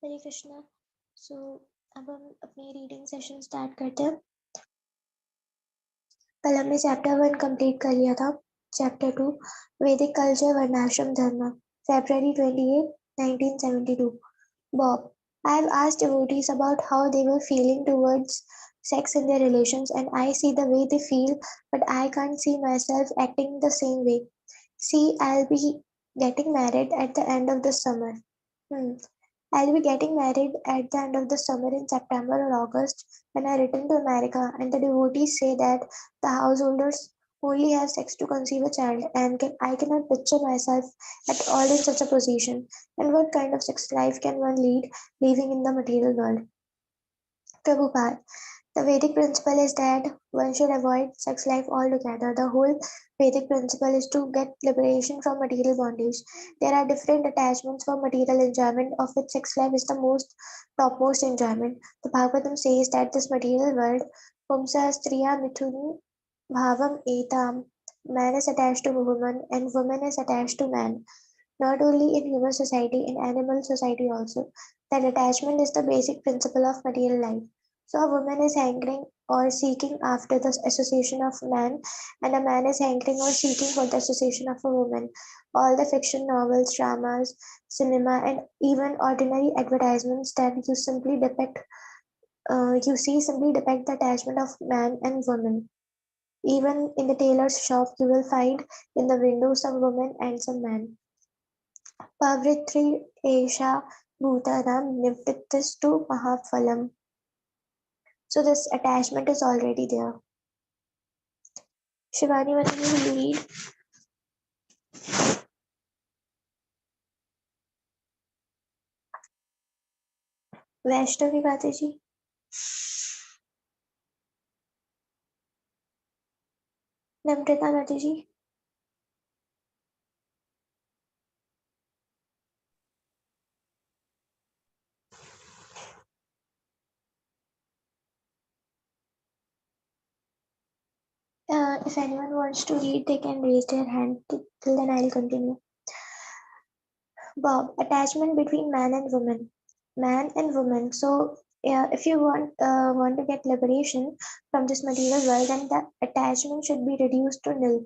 हरे कृष्णा। सो अब हम अपनी रीडिंग सेशन स्टार्ट करते हैं। कल हमने चैप्टर 1 कंप्लीट कर लिया था। चैप्टर 2 वैदिक कल्चर वर्णाश्रम धर्म, February 28, 1972. Bob, I have asked devotees about how they were feeling towards sex in their relations, and I see the way they feel, but I can't see myself acting the same way. See, I'll be getting married at the end of the summer. Hmm. I'll be getting married at the end of the summer in September or August when I return to America, and the devotees say that the householders only have sex to conceive a child, and I cannot picture myself at all in such a position. And what kind of sex life can one lead living in the material world? Prabhupada, the Vedic principle is that one should avoid sex life altogether. The whole Vedic principle is to get liberation from material bondage. There are different attachments for material enjoyment, of which sex life is the most topmost enjoyment. The Bhagavatam says that this material world, Pumsa Striya Mithuni Bhavam Etam, man is attached to woman and woman is attached to man. Not only in human society, in animal society also. That attachment is the basic principle of material life. So a woman is hankering or seeking after the association of man, and a man is hankering or seeking for the association of a woman. All the fiction novels, dramas, cinema, and even ordinary advertisements that you see simply depict the attachment of man and woman. Even in the tailor's shop, you will find in the window some woman and some man. Pavritri Esha Bhutanam Nivrittistu Mahaphalam. So this attachment is already there. Shivani, what will you read? Vaishnavi Mataji. Namrata Mataji. If anyone wants to read, they can raise their hand. Till then, I'll continue. Bob, attachment between man and woman. Man and woman. So, if you want to get liberation from this material world, then the attachment should be reduced to nil.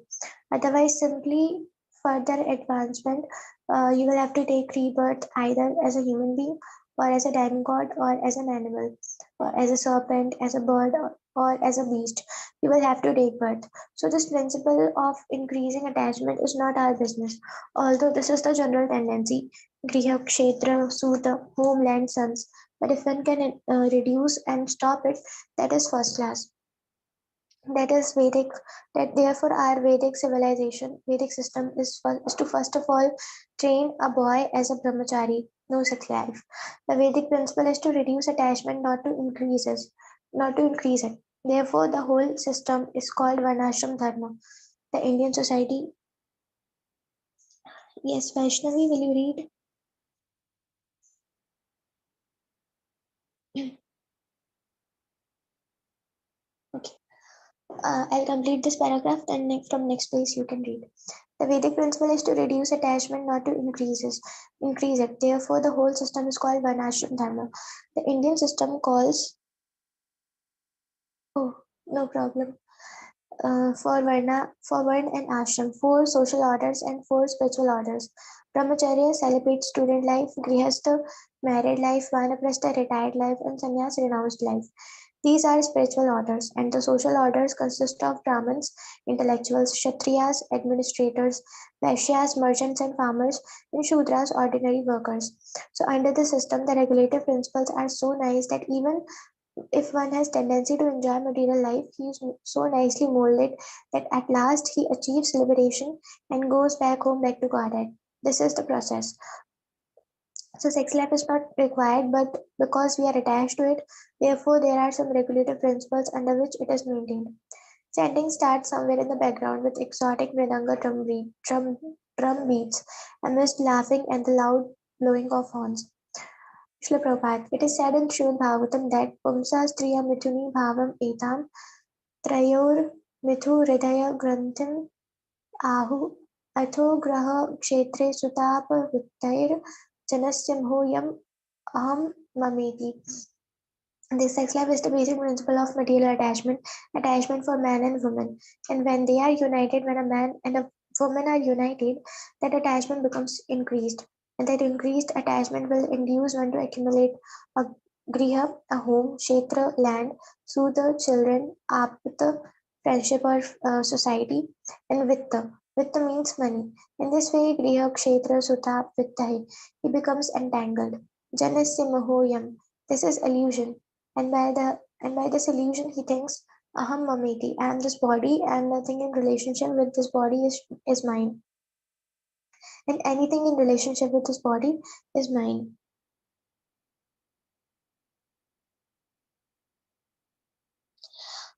Otherwise, simply further advancement, you will have to take rebirth either as a human being or as a demigod or as an animal or as a serpent, as a bird or as a beast. You will have to take birth. So this principle of increasing attachment is not our business. Although this is the general tendency, Griha, Kshetra, Suta, homeland, sons. But if one can reduce and stop it, that is first class. That is Vedic. That therefore our Vedic civilization, Vedic system is to first of all train a boy as a brahmachari, no sex life. The Vedic principle is to reduce attachment, not to increase it. Therefore, the whole system is called Varnashram Dharma. The Indian society. Yes, Vaishnavi, will you read? Okay. I'll complete this paragraph, then from next place you can read. The Vedic principle is to reduce attachment, not to increase it. Therefore, the whole system is called Varnashram Dharma. The Indian system calls, oh, no problem, for Varna and Ashram, four social orders and four spiritual orders. Brahmacharya celebrates student life, Grihastha married life, Vanaprastha retired life, and Sannyas renounced life. These are spiritual orders, and the social orders consist of Brahmins, intellectuals, Kshatriyas, administrators, Vaishyas, merchants and farmers, and Shudras, ordinary workers. So, under the system, the regulative principles are so nice that even if one has tendency to enjoy material life, he is so nicely molded that at last he achieves liberation and goes back home back to Godhead. This is the process. So sex life is not required, but because we are attached to it, therefore there are some regulative principles under which it is maintained. Chanting starts somewhere in the background with exotic mridanga drum beats amidst laughing and the loud blowing of horns. Srila Prabhupada, it is said in Srimad Bhagavatam that Pumsa Striya Mithuni Bhavam Etam Trayor Mithu Hridaya Granthim Ahu Atho Graha Kshetre Sutapa Vittair Janasya Yam Aham Mameti. This sex life is the basic principle of material attachment, attachment for man and woman. And when they are united, when a man and a woman are united, that attachment becomes increased. And that increased attachment will induce one to accumulate a griha, a home, kshetra, land, sudha, children, apata, friendship or society, and vitta. Vitta means money. In this way, griha, kshetra, sudha, vitta, he becomes entangled. Janasya mahoyam. This is illusion, and by this illusion he thinks aham mameti, I am this body and nothing in relationship with this body is mine, and anything in relationship with this body is mine.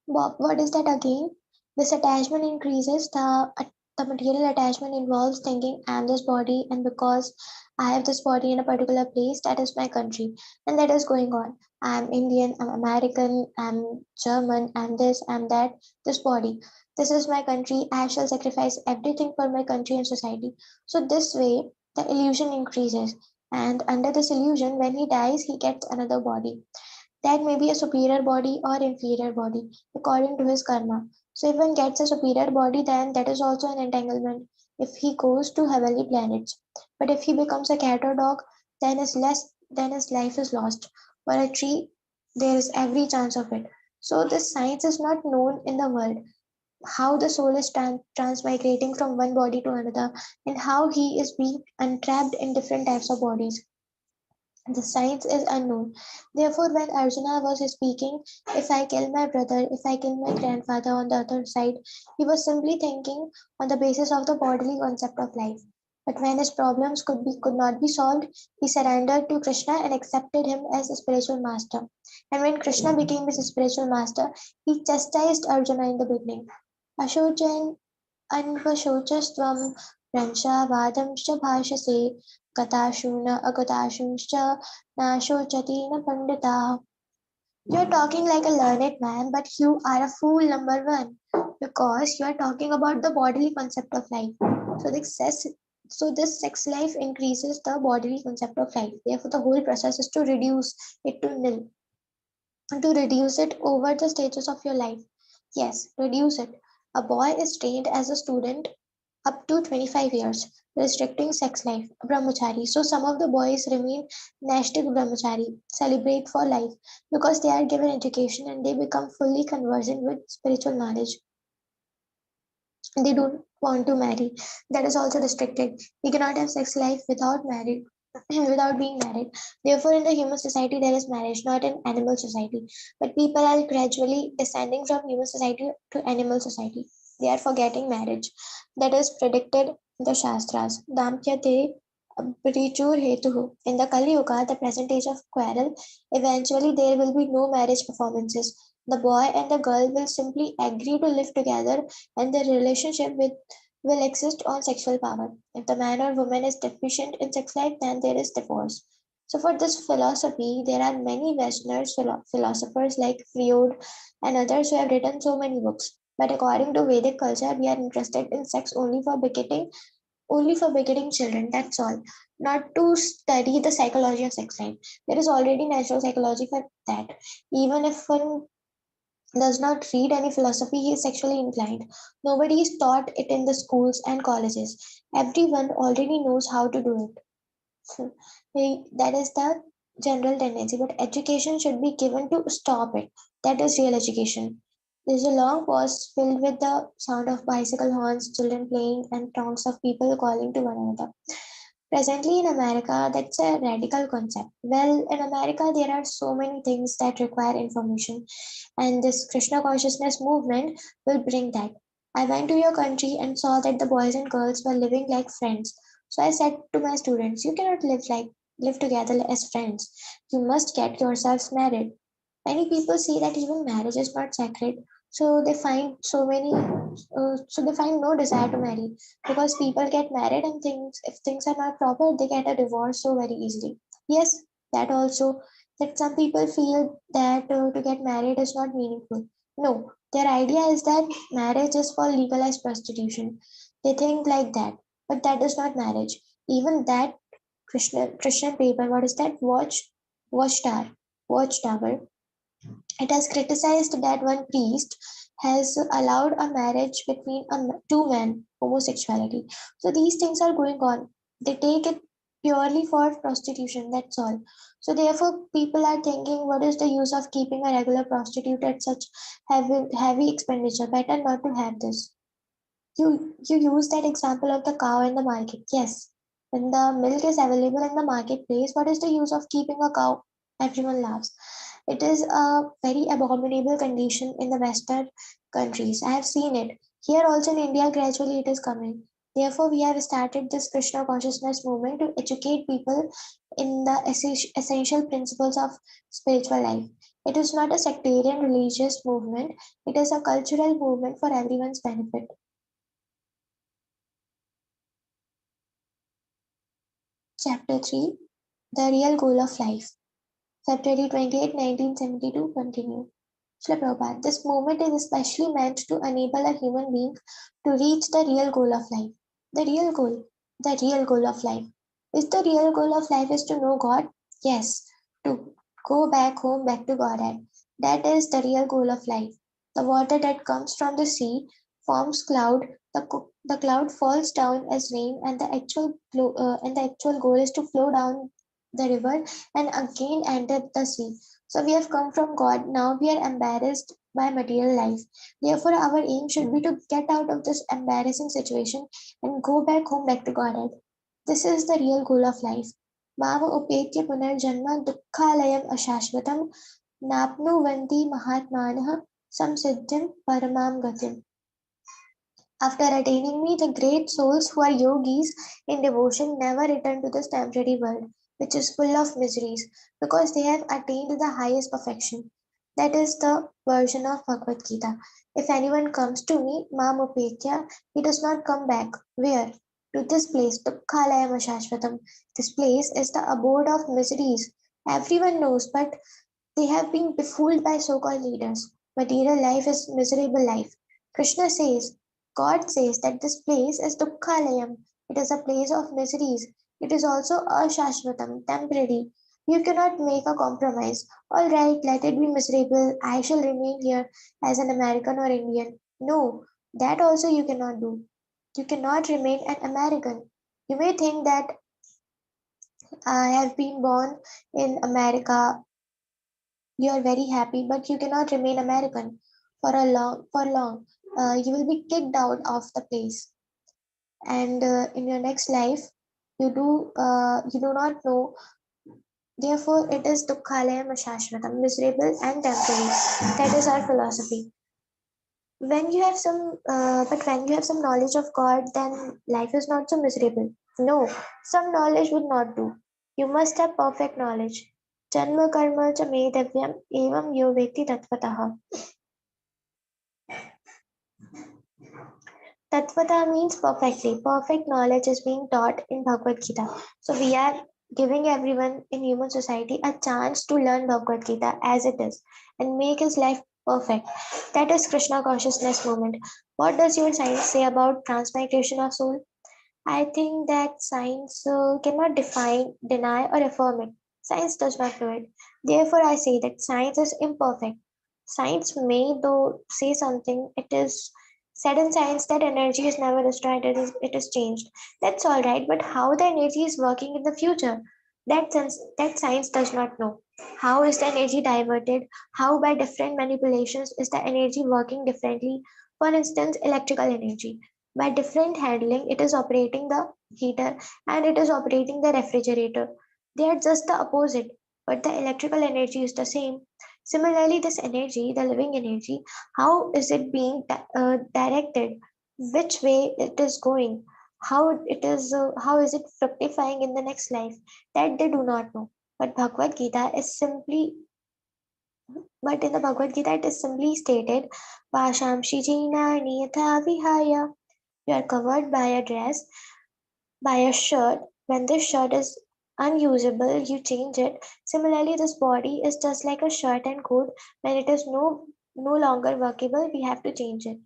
What is that again? This attachment increases the material attachment involves thinking I am this body, and because I have this body in a particular place, that is my country, and that is going on. I am Indian, I'm American, I'm German, I'm this, I'm that, this body. This is my country. I shall sacrifice everything for my country and society. So this way the illusion increases. And under this illusion, when he dies, he gets another body that may be a superior body or inferior body according to his karma. So if one gets a superior body, then that is also an entanglement if he goes to heavenly planets. But if he becomes a cat or dog, then his life is lost. For a tree, there is every chance of it. So this science is not known in the world. How the soul is transmigrating from one body to another, and how he is being entrapped in different types of bodies. The science is unknown. Therefore, when Arjuna was speaking, if I kill my brother, if I kill my grandfather on the other side, he was simply thinking on the basis of the bodily concept of life. But when his problems could not be solved, he surrendered to Krishna and accepted him as a spiritual master. And when Krishna became his spiritual master, he chastised Arjuna in the beginning. Ashojan अन्वशोचस्त्वं रंशावादंश्च भाषसे गताशु न अगताशुश्च नाशोचति न पंडिताः. You're talking like a learned man, but you are a fool, number one, because you are talking about the bodily concept of life. So this sex life increases the bodily concept of life. Therefore, the whole process is to reduce it to nil, to reduce it over the stages of your life. Yes, reduce it. A boy is trained as a student up to 25 years, restricting sex life, brahmachari. So some of the boys remain nashtik brahmachari, celebrate for life, because they are given education and they become fully conversant with spiritual knowledge. They don't want to marry. That is also restricted. We cannot have sex life without married. Without being married. Therefore, in the human society, there is marriage, not in animal society. But people are gradually descending from human society to animal society. They are forgetting marriage. That is predicted in the Shastras. Damtyate Brichur Hetuhu. In the Kali Yuga, the present age of quarrel, eventually there will be no marriage performances. The boy and the girl will simply agree to live together, and their relationship will exist on sexual power. If the man or woman is deficient in sex life, then there is divorce. So, for this philosophy, there are many Westerners, philosophers like Freud and others who have written so many books. But according to Vedic culture, we are interested in sex only for begetting children. That's all. Not to study the psychology of sex life. There is already natural psychology for that. Even if one does not read any philosophy, he is sexually inclined. Nobody is taught it in the schools and colleges. Everyone already knows how to do it. That is the general tendency, but education should be given to stop it. That is real education. There's a long pause filled with the sound of bicycle horns, children playing, and throngs of people calling to one another. Presently in America, that's a radical concept. Well, in America, there are so many things that require information, and this Krishna consciousness movement will bring that. I went to your country and saw that the boys and girls were living like friends. So I said to my students, you cannot live together as friends. You must get yourselves married. Many people see that even marriage is not sacred, so they find so they find no desire to marry, because people get married and things, if things are not proper, they get a divorce so very easily. Yes, that also, that some people feel that to get married is not meaningful. No, their idea is that marriage is for legalized prostitution. They think like that, but that is not marriage. Even that Christian paper, what is that? Watch. watchtower. Watchtower. It has criticized that one priest has allowed a marriage between two men, homosexuality. So these things are going on. They take it purely for prostitution, that's all. So therefore, people are thinking, what is the use of keeping a regular prostitute at such heavy expenditure? Better not to have this. You use that example of the cow in the market. Yes, when the milk is available in the marketplace, what is the use of keeping a cow? Everyone laughs. It is a very abominable condition in the Western countries. I have seen it. Here also in India, gradually it is coming. Therefore, we have started this Krishna consciousness movement to educate people in the essential principles of spiritual life. It is not a sectarian religious movement, it is a cultural movement for everyone's benefit. Chapter 3, The Real Goal of Life. February 28, 1972, continue. Srila Prabhupada, this movement is especially meant to enable a human being to reach the real goal of life. The real goal, the real goal of life. Is the real goal of life is to know God? Yes, to go back home, back to Godhead. That is the real goal of life. The water that comes from the sea forms cloud. The cloud falls down as rain, and the actual goal is to flow down the river and again enter the sea. So we have come from God. Now we are embarrassed by material life. Therefore, our aim should be to get out of this embarrassing situation and go back home, back to Godhead. This is the real goal of life. Mama upetya punarjanma dukkhalayam ashashvatam napnuvanti mahatmanah samsiddhim paramam gatim. After attaining me, the great souls who are yogis in devotion never return to this temporary world, which is full of miseries, because they have attained the highest perfection. That is the version of Bhagavad Gita. If anyone comes to me, Mamupetya, he does not come back. Where? To this place, Dukkhalayam Ashashvatam. This place is the abode of miseries. Everyone knows, but they have been befooled by so-called leaders. Material life is miserable life. Krishna says, God says that this place is Dukkhalayam. It is a place of miseries. It is also Ashashvatam, temporary. You cannot make a compromise. All right, let it be miserable. I shall remain here as an American or Indian. No, that also you cannot do. You cannot remain an American. You may think that I have been born in America, you are very happy, but you cannot remain American for long. You will be kicked out of the place, and in your next life, you do not know. Therefore, it is dukkhalayam ashashvatam, miserable and temporary. That is our philosophy. But when you have some knowledge of God, then life is not so miserable. No, some knowledge would not do. You must have perfect knowledge. Janma karma cha medavyam evam yo veti tatvatah. Tatvata means perfectly. Perfect knowledge is being taught in Bhagavad Gita. So we are giving everyone in human society a chance to learn Bhagavad Gita as it is and make his life perfect. That is Krishna consciousness movement. What does your science say about transmigration of soul? I think that science cannot define, deny, or affirm it. Science does not know it. Therefore, I say that science is imperfect. Science may, though, say something. It is said in science that energy is never destroyed, it is changed. That's all right, but how the energy is working in the future? That science does not know. How is the energy diverted? How, by different manipulations, is the energy working differently? For instance, electrical energy. By different handling, it is operating the heater and it is operating the refrigerator. They are just the opposite, but the electrical energy is the same. Similarly, this energy, the living energy, how is it being directed? Which way it is going? How is it fructifying in the next life? That they do not know. But but in the Bhagavad Gita, it is simply stated, Vashamshi Jina Niyatha Vihaya. You are covered by a dress, by a shirt. When this shirt is unusable, you change it. Similarly, this body is just like a shirt and coat. When it is no longer workable, we have to change it.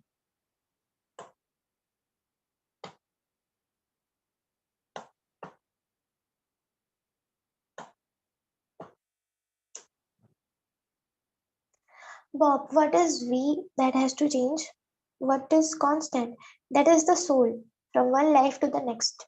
Bob, what is we that has to change? What is constant? That is the soul, from one life to the next.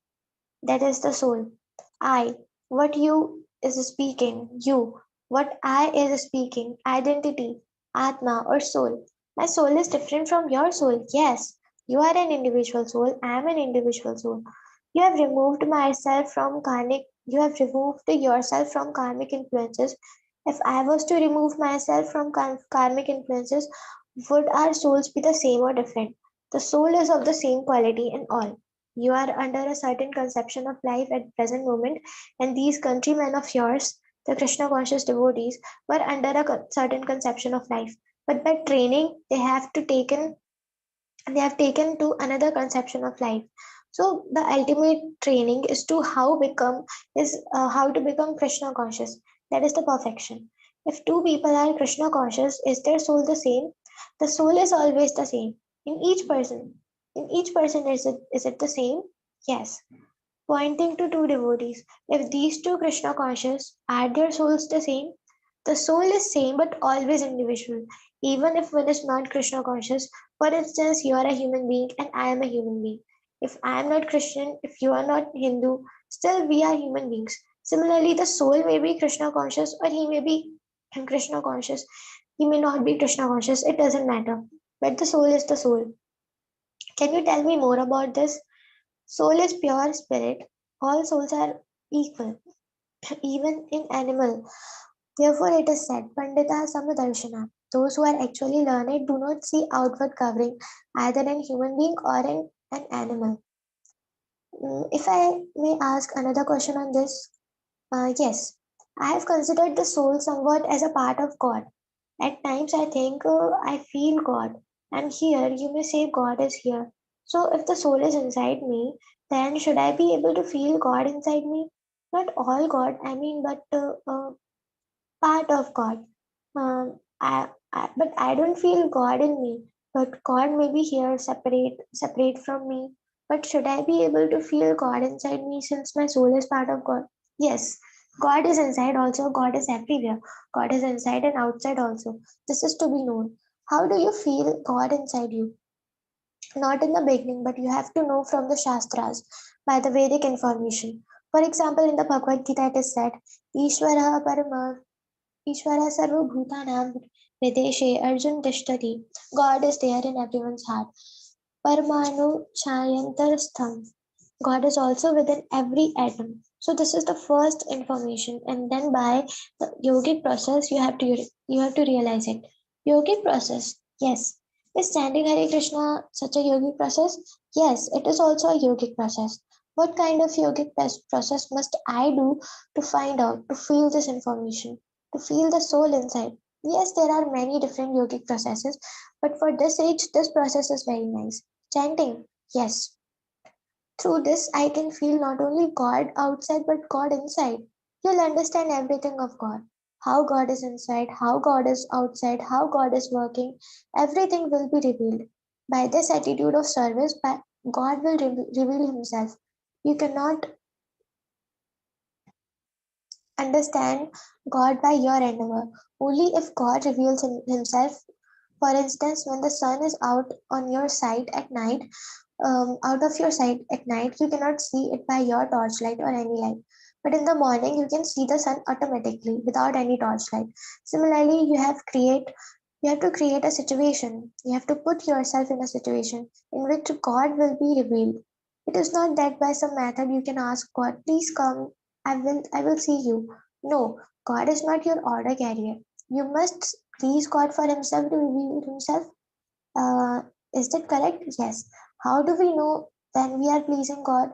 That is the soul. I, what you is speaking, you, what I is speaking, identity, Atma or soul. My soul is different from your soul. Yes, you are an individual soul. I am an individual soul. You have removed yourself from karmic influences. If I was to remove myself from karmic influences, would our souls be the same or different? The soul is of the same quality in all. You are under a certain conception of life at present moment, and these countrymen of yours, the Krishna conscious devotees, were under a certain conception of life. But by training, they have taken to another conception of life. So the ultimate training is to how to become Krishna conscious. That is the perfection. If two people are Krishna conscious, is their soul the same? The soul is always the same in each person. In each person, is it the same? Yes. Pointing to two devotees. If these two Krishna conscious, are their souls the same? The soul is same but always individual. Even if one is not Krishna conscious, for instance, you are a human being and I am a human being. If I am not Christian, if you are not Hindu, still we are human beings. Similarly, the soul may be Krishna conscious or he may be Krishna conscious. He may not be Krishna conscious. It doesn't matter. But the soul is the soul. Can you tell me more about this? Soul is pure spirit. All souls are equal, even in animal. Therefore, it is said, Pandita Samadarshana. Those who are actually learned do not see outward covering either in human being or in an animal. If I may ask another question on this, yes, I have considered the soul somewhat as a part of God. At times, I think I feel God. I'm here, you may say God is here. So, if the soul is inside me, then should I be able to feel God inside me? Not all God, I mean, but part of God. But I don't feel God in me. But God may be here, separate from me. But should I be able to feel God inside me since my soul is part of God? Yes, God is inside also. God is everywhere. God is inside and outside also. This is to be known. How do you feel God inside you? Not in the beginning, but you have to know from the Shastras by the Vedic information. For example, in the Bhagavad Gita, it is said, Ishvara Parama Ishvara Sarvabhutanam Videshe Arjun Tishtati. God is there in everyone's heart. Parmanu Chayantarastham. God is also within every atom. So this is the first information, and then by the yogic process, you have to realize it. Yogic process, yes. Is chanting Hare Krishna such a yogic process? Yes, it is also a yogic process. What kind of yogic process must I do to find out, to feel this information, to feel the soul inside? Yes, there are many different yogic processes, but for this age, this process is very nice. Chanting, yes. Through this, I can feel not only God outside but God inside. You'll understand everything of God. How God is inside, how God is outside, how God is working. Everything will be revealed. By this attitude of service, God will reveal Himself. You cannot understand God by your endeavor. Only if God reveals Himself. For instance, when the sun is out on your sight at night, out of your sight at night, you cannot see it by your torchlight or any light. But in the morning, you can see the sun automatically without any torchlight. Similarly, you have to create a situation. You have to put yourself in a situation in which God will be revealed. It is not that by some method you can ask God, please come, I will see you. No, God is not your order carrier. You must please God for Himself to reveal Himself. uh, is that correct? Yes. How do we know when we are pleasing God?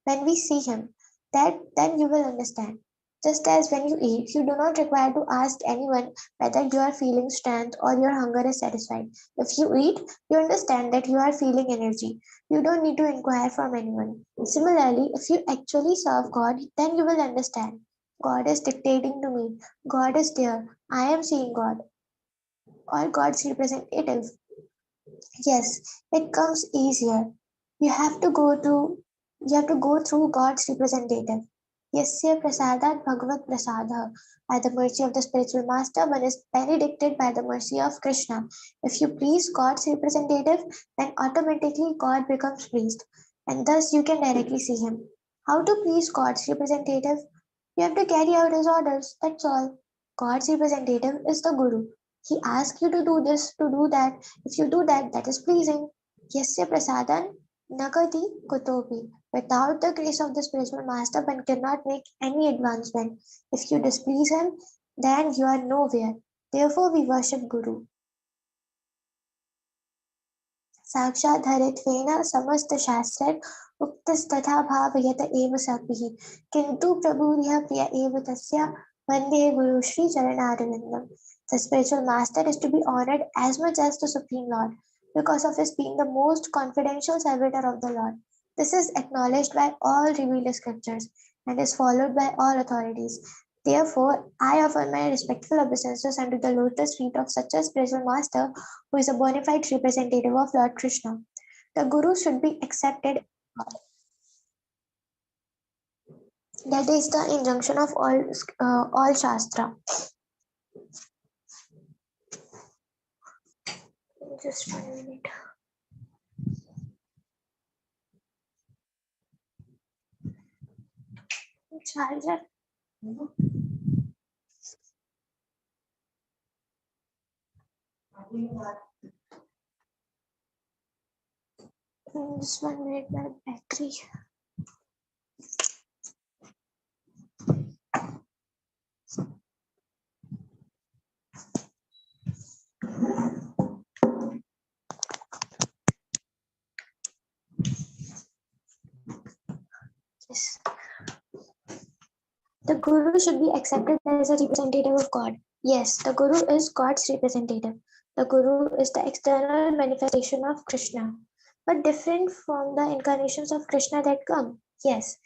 When we see Him. That then you will understand. Just as when you eat, you do not require to ask anyone whether you are feeling strength or your hunger is satisfied. If you eat, you understand that you are feeling energy. You don't need to inquire from anyone. Similarly, if you actually serve God, then you will understand. God is dictating to me. God is there. I am seeing God or God's representative. Yes, it comes easier. You have to go through God's representative. Yasya prasadat bhagavat prasada. By the mercy of the spiritual master, one is benedicted by the mercy of Krishna. If you please God's representative, then automatically God becomes pleased, and thus you can directly see him. How to please God's representative? You have to carry out his orders, that's all. God's representative is the Guru. He asks you to do this, to do that. If you do that, that is pleasing. Yasya prasadan nagati kutopi. Without the grace of the spiritual master, one cannot make any advancement. If you displease him, then you are nowhere. Therefore, we worship Guru. साक्षात् हरित्वेन समस्तशास्त्रैः उक्तस्तथा भावयत एव सभिः किन्तु प्रभुरिह प्रिय एव तस्य वन्दे गुरु Shri चरणारविन्दम्. The spiritual master is to be honored as much as the Supreme Lord because of his being the most confidential servitor of the Lord. This is acknowledged by all revealed scriptures and is followed by all authorities. Therefore, I offer my respectful obeisances unto the lotus feet of such a spiritual master who is a bona fide representative of Lord Krishna. The Guru should be accepted. That is the injunction of all Shastra. Just 1 minute. Charger. Just 1 minute, my battery. Yes. The Guru should be accepted as a representative of God. Yes, the Guru is God's representative. The Guru is the external manifestation of Krishna, but different from the incarnations of Krishna that come. Yes,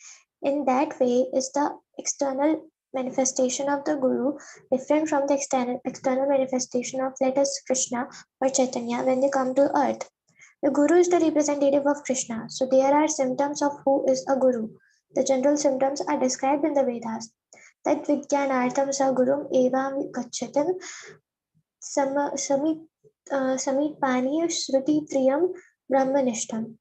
in that way is the external manifestation of the Guru different from the external manifestation of, let us, Krishna or Chaitanya when they come to earth. The Guru is the representative of Krishna, so there are symptoms of who is a Guru. The general symptoms are described in the Vedas. That Vijnanartham sa Gurum evam gachatam samitpani shruti triyam brahmanishtam.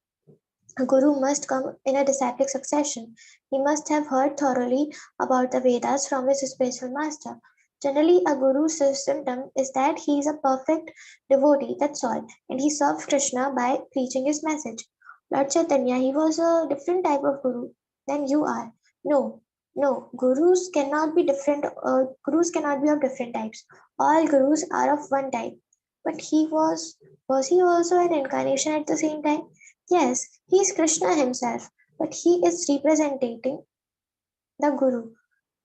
A Guru must come in a disciplic succession. He must have heard thoroughly about the Vedas from his spiritual master. Generally, a Guru's symptom is that he is a perfect devotee, that's all, and he serves Krishna by preaching his message. Lord Chaitanya, he was a different type of Guru than you are. No, no, Gurus cannot be different. Gurus cannot be of different types. All Gurus are of one type. But was he also an incarnation at the same time? Yes, he is Krishna himself, but he is representing the Guru.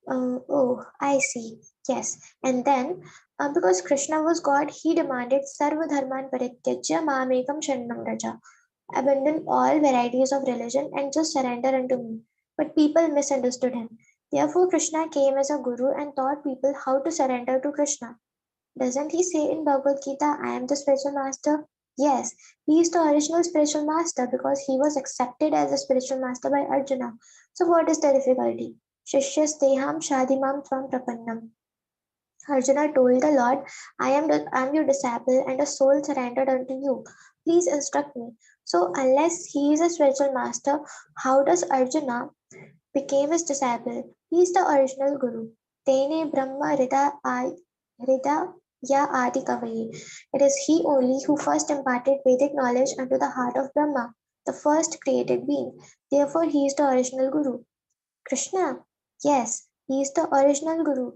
Oh, I see. Yes. And then, because Krishna was God, he demanded Sarva Dharman Parityajya Mamekam Sharanam Raja. Abandon all varieties of religion and just surrender unto me. But people misunderstood him. Therefore, Krishna came as a Guru and taught people how to surrender to Krishna. Doesn't he say in Bhagavad Gita, I am the spiritual master? Yes, he is the original spiritual master because he was accepted as a spiritual master by Arjuna. So, what is the difficulty? Shishyas teham shadimam tvam prapannam. Arjuna told the Lord, I am your disciple and a soul surrendered unto you. Please instruct me. So, unless he is a spiritual master, how does Arjuna became his disciple? He is the original Guru. Tene Brahma Rida Ya Adi Kavaye. It is he only who first imparted Vedic knowledge unto the heart of Brahma, the first created being. Therefore, he is the original Guru. Krishna? Yes, he is the original Guru.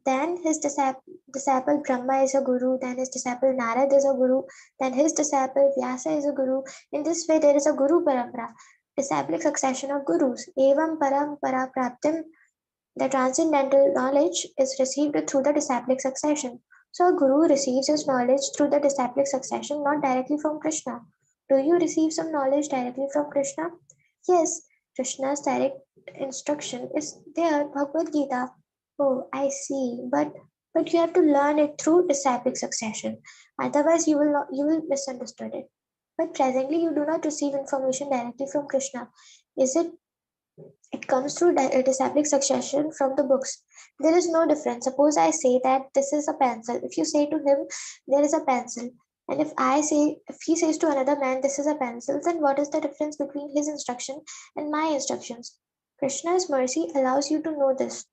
Then his disciple Brahma is a Guru, then his disciple Narad is a Guru, then his disciple Vyasa is a Guru. In this way, there is a Guru Parampara, disciplic succession of Gurus. Evam Parampara Praptim, the transcendental knowledge is received through the disciplic succession. So a Guru receives his knowledge through the disciplic succession, not directly from Krishna. Do you receive some knowledge directly from Krishna? Yes, Krishna's direct instruction is there, Bhagavad Gita. Oh, I see. But you have to learn it through disciplic succession. Otherwise, you will misunderstand it. But presently, you do not receive information directly from Krishna. Is it It comes through disciplic succession from the books. There is no difference. Suppose I say that this is a pencil. If you say to him, there is a pencil. And if he says to another man, this is a pencil, then what is the difference between his instruction and my instructions? Krishna's mercy allows you to know this.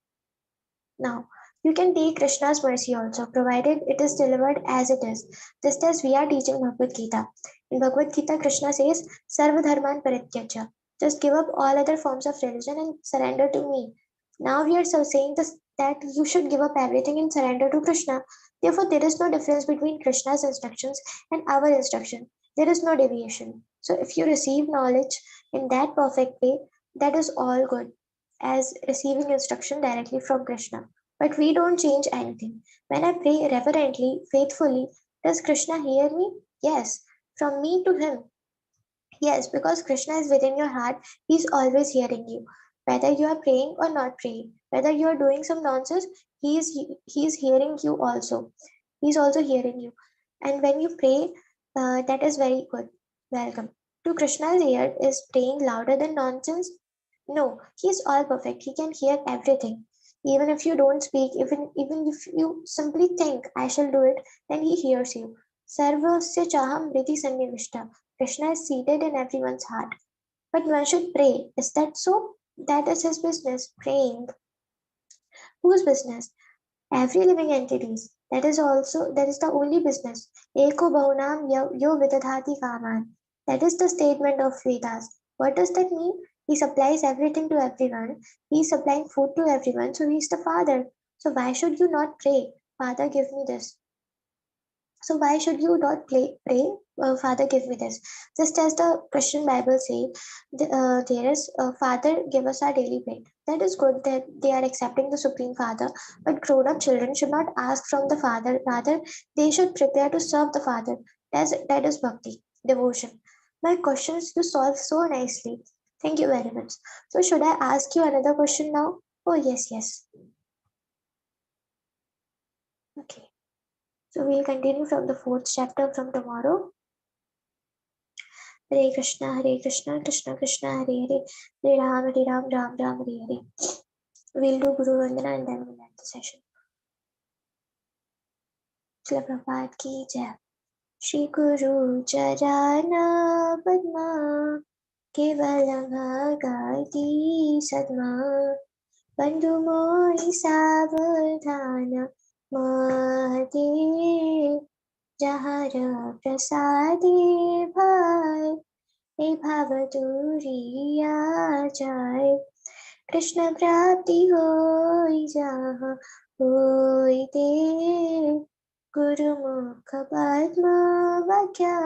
Now, you can take Krishna's mercy also, provided it is delivered as it is, just as we are teaching Bhagavad Gita. In Bhagavad Gita, Krishna says, Sarva Dharman Parityaja. Just give up all other forms of religion and surrender to me. Now we are so saying this, that you should give up everything and surrender to Krishna. Therefore, there is no difference between Krishna's instructions and our instruction. There is no deviation. So, if you receive knowledge in that perfect way, that is all good as receiving instruction directly from Krishna. But we don't change anything. When I pray reverently, faithfully, does Krishna hear me? Yes. From me to him? Yes, because Krishna is within your heart, he's always hearing you. Whether you are praying or not praying, whether you are doing some nonsense, he is hearing you also. He's also hearing you. And when you pray, that is very good. Welcome. To Krishna's ear, is praying louder than nonsense? No, he's all perfect. He can hear everything. Even if you don't speak, even if you simply think, I shall do it, then he hears you. Sarvasya chaham riti sannivishta. Krishna is seated in everyone's heart. But one should pray. Is that so? That is his business. Praying. Whose business? Every living entities. That is the only business. Eko bahunam yo vidadhati kaman. That is the statement of Vedas. What does that mean? He supplies everything to everyone. He is supplying food to everyone, so he is the Father. So why should you not pray? Father, give me this. So why should you not pray, Father, give me this? Just as the Christian Bible says, there is Father, give us our daily bread. That is good that they are accepting the Supreme Father, but grown-up children should not ask from the Father. Rather, they should prepare to serve the Father. That is bhakti, devotion. My questions you solve so nicely. Thank you very much. So should I ask you another question now? Oh yes, yes. Okay. So we'll continue from the fourth chapter from tomorrow. Hare Krishna, Krishna Krishna, Hare Hare, Hare Ram, Ram Ram, Hare Hare. We'll do Guru Vandana and then we'll end the session. Shila Prabhupada ki jai. Shri Guru Charana Padma Kevalam Bhagati Sadma Bandhu Moi Savadhana Mahate Jahara Prasade Bhai Bhavaduriya Jai Krishna Prapti Hoi Jaha Hoi Te Guru Mukha Padma Vakya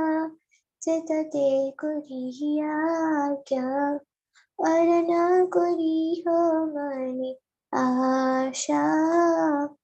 Chitate Kuriya Kya Arana Kuri Ho Mani Asha